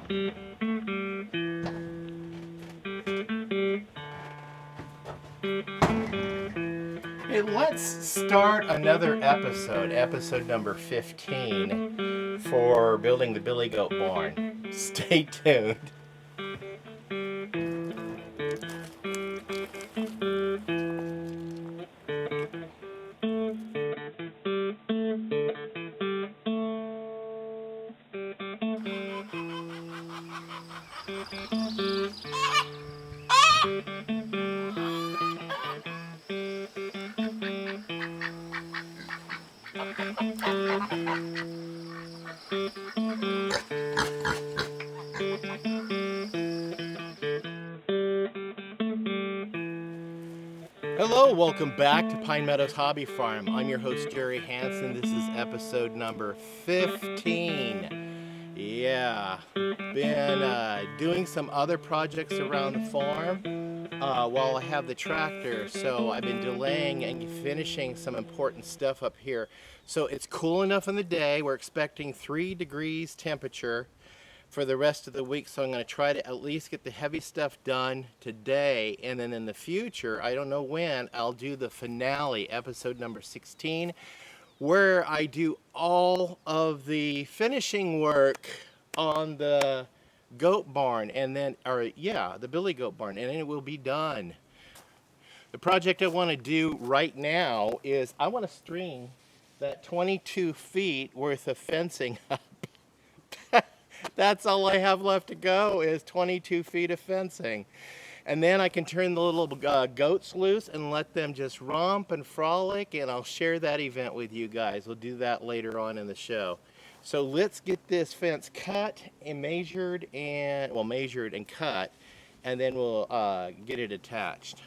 Hey, let's start another episode number 15 for building the Billy Goat barn. Stay tuned. Hello, welcome back to Pine Meadows Hobby Farm. I'm your host, Jerry Hansen. This is episode number 15. Yeah, been doing some other projects around the farm while I have the tractor, so I've been delaying and finishing some important stuff up here. So it's cool enough in the day. We're expecting 3 degrees temperature for the rest of the week, so I'm going to try to at least get the heavy stuff done today, and then in the future, I don't know when, I'll do the finale, episode number 16, where I do all of the finishing work on the goat barn, and then, the Billy Goat barn, and then it will be done. The project I want to do right now is I want to string that 22 feet worth of fencing up. That's all I have left to go is 22 feet of fencing. And then I can turn the little goats loose and let them just romp and frolic, and I'll share that event with you guys. We'll do that later on in the show. So let's get this fence cut and measured and cut, and then we'll get it attached.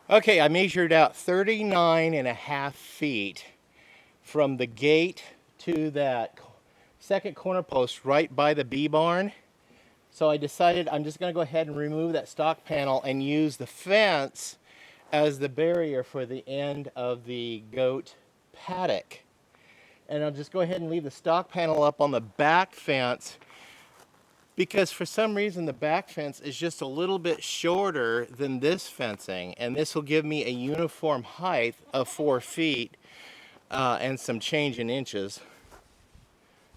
Okay, I measured out 39.5 feet from the gate to that second corner post right by the bee barn. So I decided I'm just going to go ahead and remove that stock panel and use the fence as the barrier for the end of the goat paddock. And I'll just go ahead and leave the stock panel up on the back fence, because for some reason the back fence is just a little bit shorter than this fencing, and this will give me a uniform height of 4 feet and some change in inches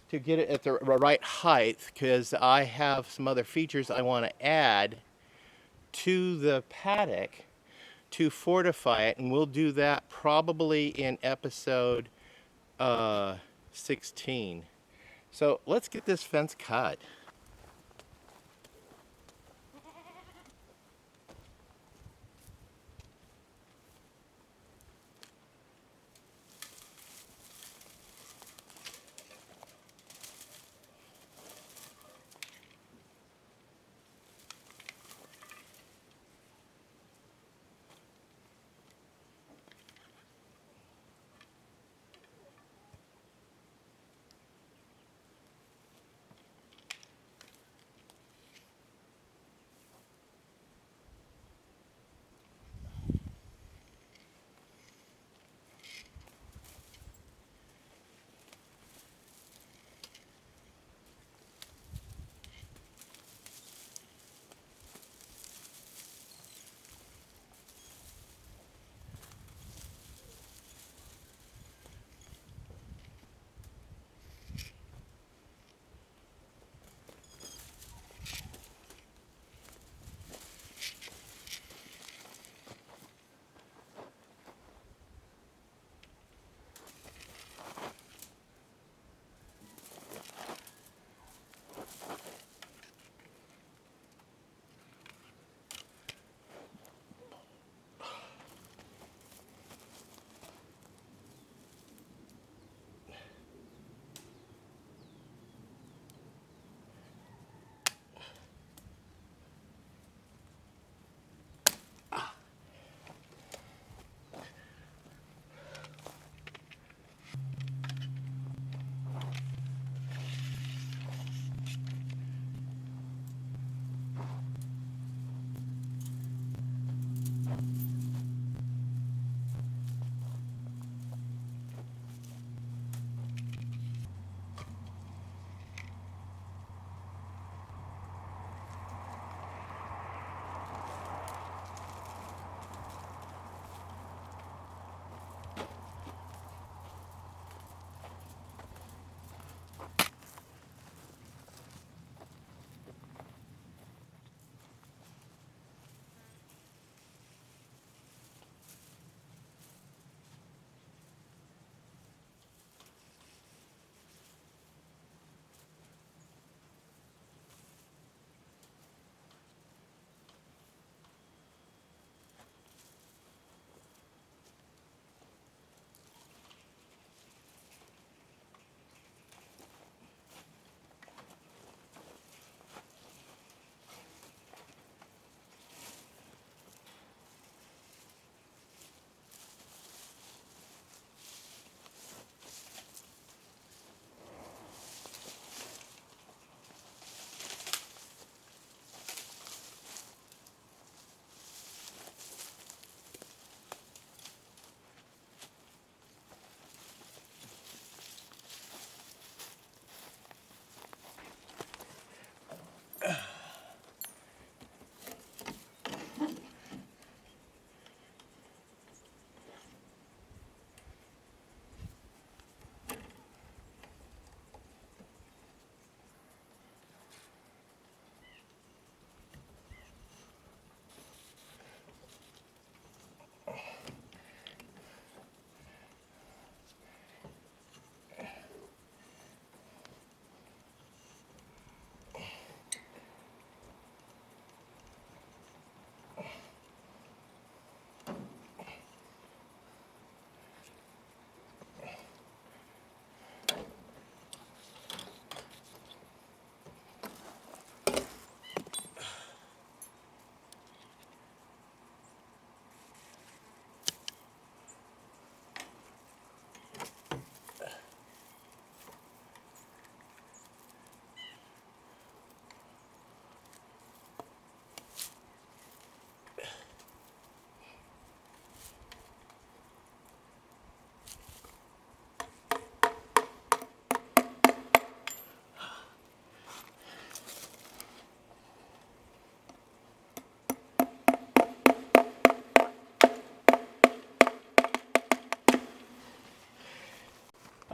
to get it at the right height, because I have some other features I want to add to the paddock to fortify it, and we'll do that probably in episode 16. So let's get this fence cut.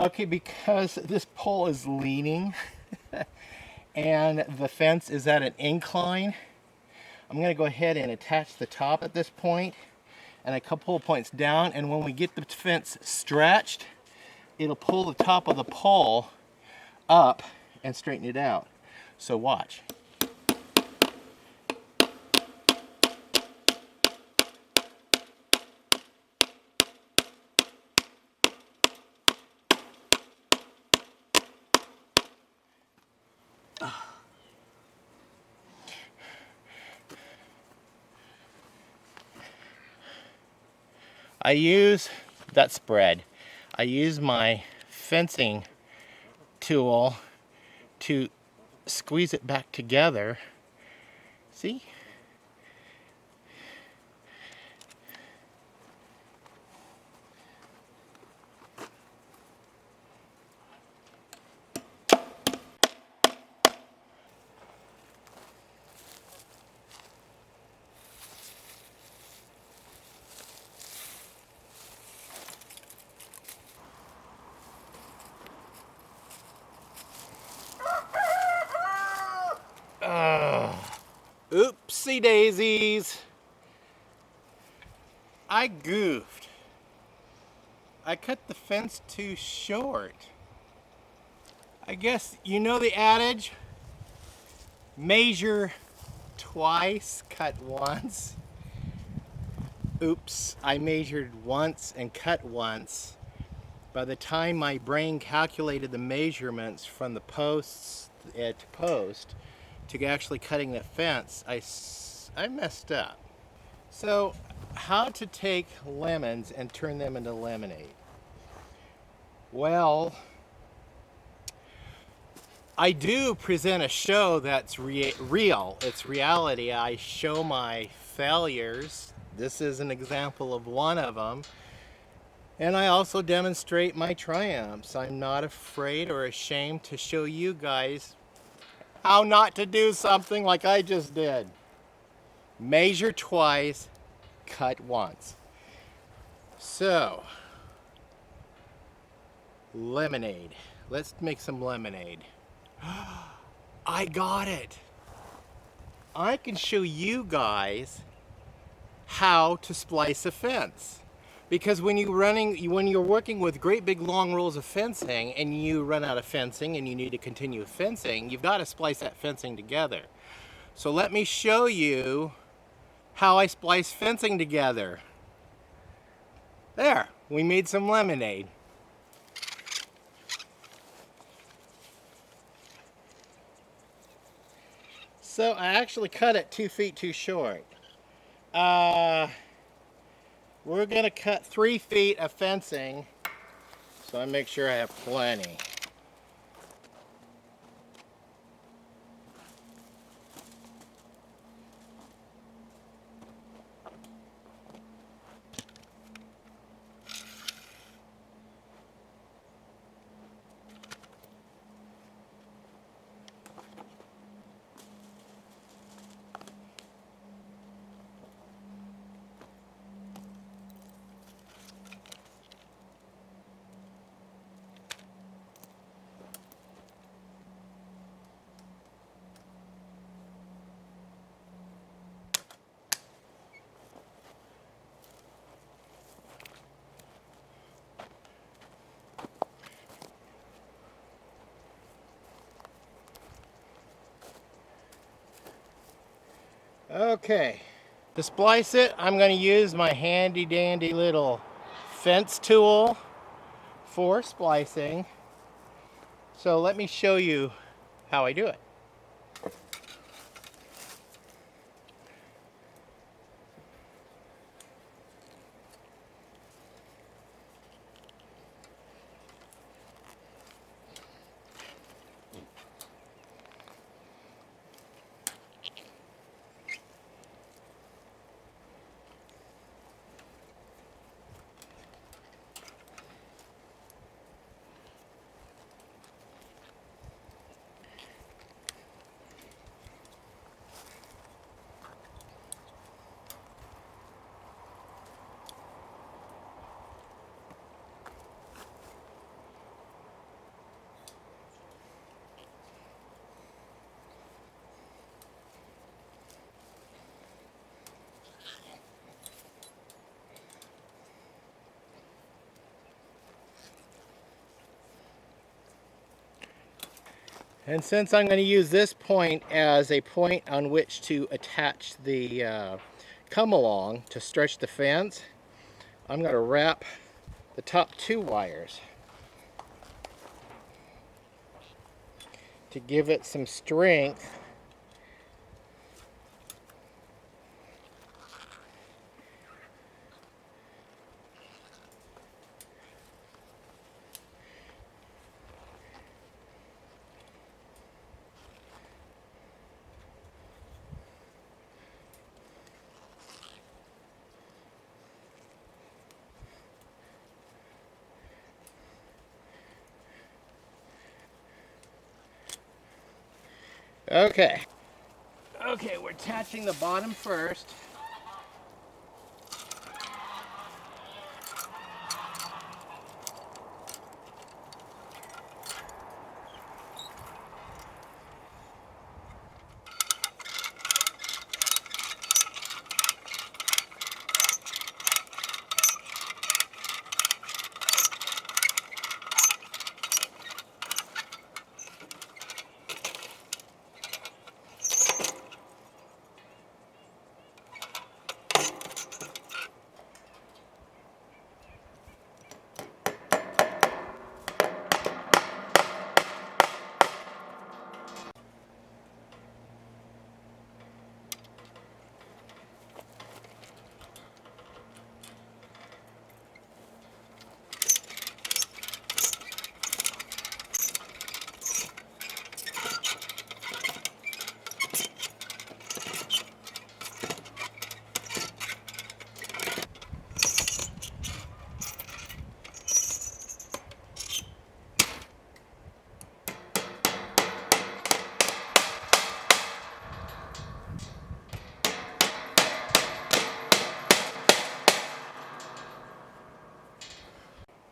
Okay, because this pole is leaning and the fence is at an incline, I'm going to go ahead and attach the top at this point and a couple of points down, and when we get the fence stretched, it'll pull the top of the pole up and straighten it out. So watch. I use that spread. I use my fencing tool to squeeze it back together. See? Oopsie daisies. I goofed. I cut the fence too short. I guess you know the adage, measure twice, cut once. Oops, I measured once and cut once. By the time my brain calculated the measurements from the posts to post to actually cutting the fence, I messed up. So, how to take lemons and turn them into lemonade? Well, I do present a show that's real. It's reality. I show my failures. This is an example of one of them. And I also demonstrate my triumphs. I'm not afraid or ashamed to show you guys how not to do something like I just did. Measure twice, cut once. So, lemonade. Let's make some lemonade. I got it. I can show you guys how to splice a fence. Because when you're working with great big long rolls of fencing and you run out of fencing and you need to continue fencing, you've got to splice that fencing together. So let me show you how I splice fencing together. There, we made some lemonade. So I actually cut it 2 feet too short. We're going to cut 3 feet of fencing, so I make sure I have plenty. Okay, to splice it, I'm going to use my handy dandy little fence tool for splicing. So let me show you how I do it. And since I'm going to use this point as a point on which to attach the come along to stretch the fence, I'm going to wrap the top 2 wires to give it some strength. Okay. Okay, we're attaching the bottom first.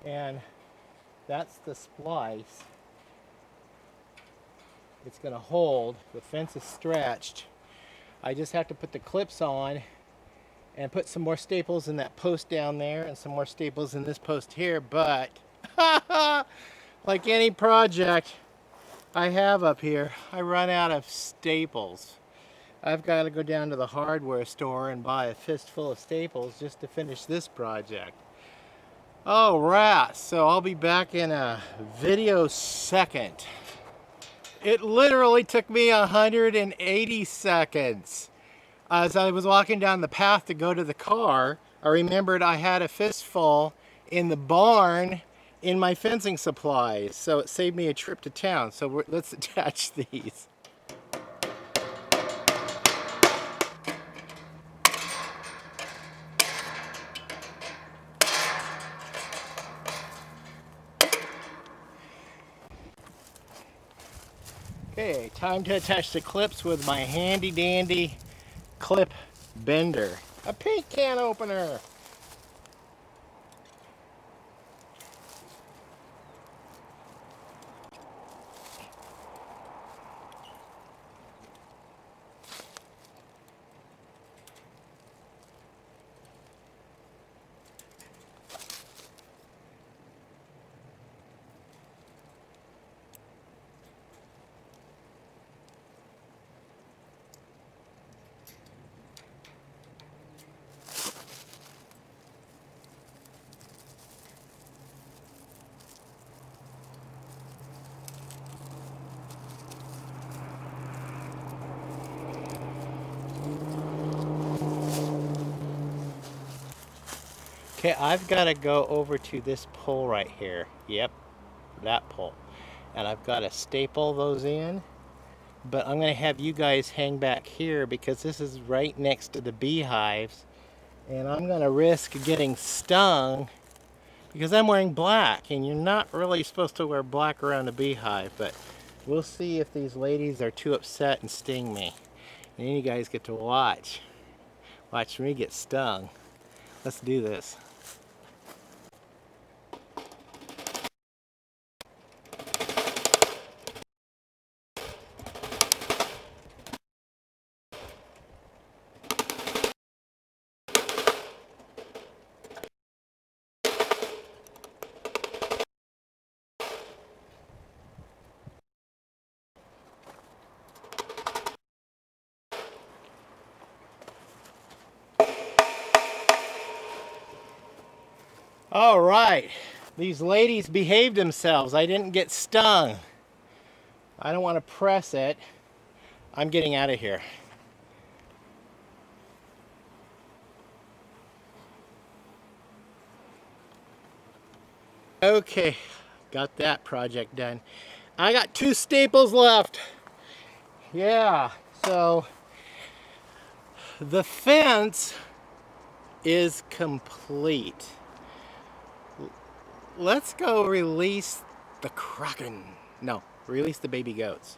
And that's the splice. It's going to hold. The fence is stretched. I just have to put the clips on and put some more staples in that post down there and some more staples in this post here. But like any project I have up here, I run out of staples. I've got to go down to the hardware store and buy a fistful of staples just to finish this project. Oh, rats. So I'll be back in a video second. It literally took me 180 seconds. As I was walking down the path to go to the car, I remembered I had a fistful in the barn in my fencing supplies. So it saved me a trip to town. So let's attach these. Okay, time to attach the clips with my handy dandy clip bender. A paint can opener. Okay, I've got to go over to this pole right here. Yep, that pole. And I've got to staple those in. But I'm going to have you guys hang back here because this is right next to the beehives. And I'm going to risk getting stung because I'm wearing black. And you're not really supposed to wear black around a beehive. But we'll see if these ladies are too upset and sting me. And then you guys get to watch. Watch me get stung. Let's do this. All right, these ladies behaved themselves. I didn't get stung. I don't want to press it. I'm getting out of here. Okay, got that project done. I got 2 staples left. Yeah, so the fence is complete. Let's go release the Kraken. No, release the baby goats.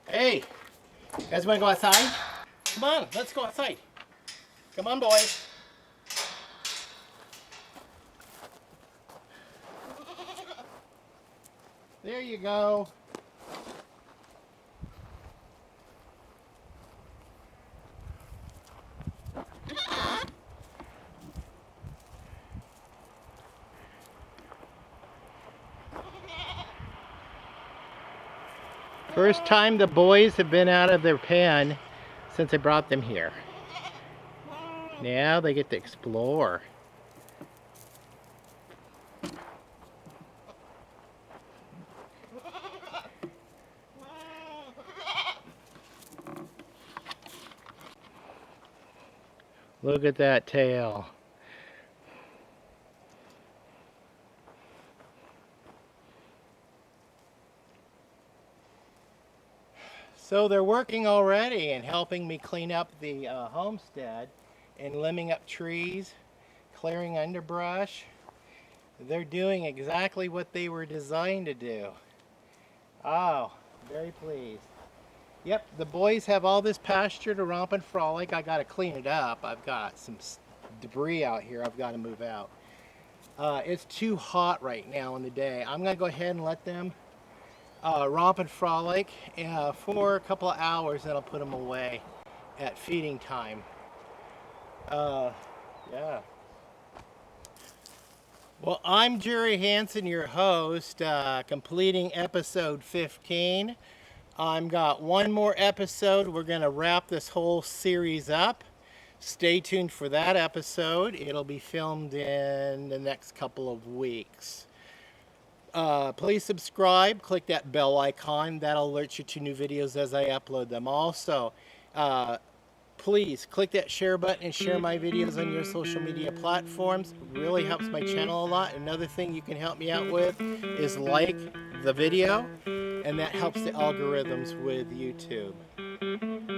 Hey, you guys want to go outside? Come on, let's go outside. Come on, boys. There you go. First time the boys have been out of their pen since I brought them here. Now they get to explore. Look at that tail. So they're working already and helping me clean up the homestead and limbing up trees, clearing underbrush. They're doing exactly what they were designed to do. Oh, very pleased. Yep, the boys have all this pasture to romp and frolic. I got to clean it up. I've got some debris out here I've got to move out. It's too hot right now in the day. I'm going to go ahead and let them romp and frolic for a couple of hours, and I'll put them away at feeding time. Yeah. Well, I'm Jerry Hansen, your host, completing episode 15. I've got one more episode. We're going to wrap this whole series up. Stay tuned for that episode. It'll be filmed in the next couple of weeks. Please subscribe. Click that bell icon. That'll alert you to new videos as I upload them. Also, please click that share button and share my videos on your social media platforms. It really helps my channel a lot. Another thing you can help me out with is like the video, and that helps the algorithms with YouTube.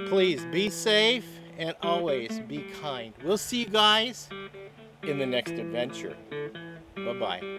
Please be safe and always be kind. We'll see you guys in the next adventure. Bye-bye.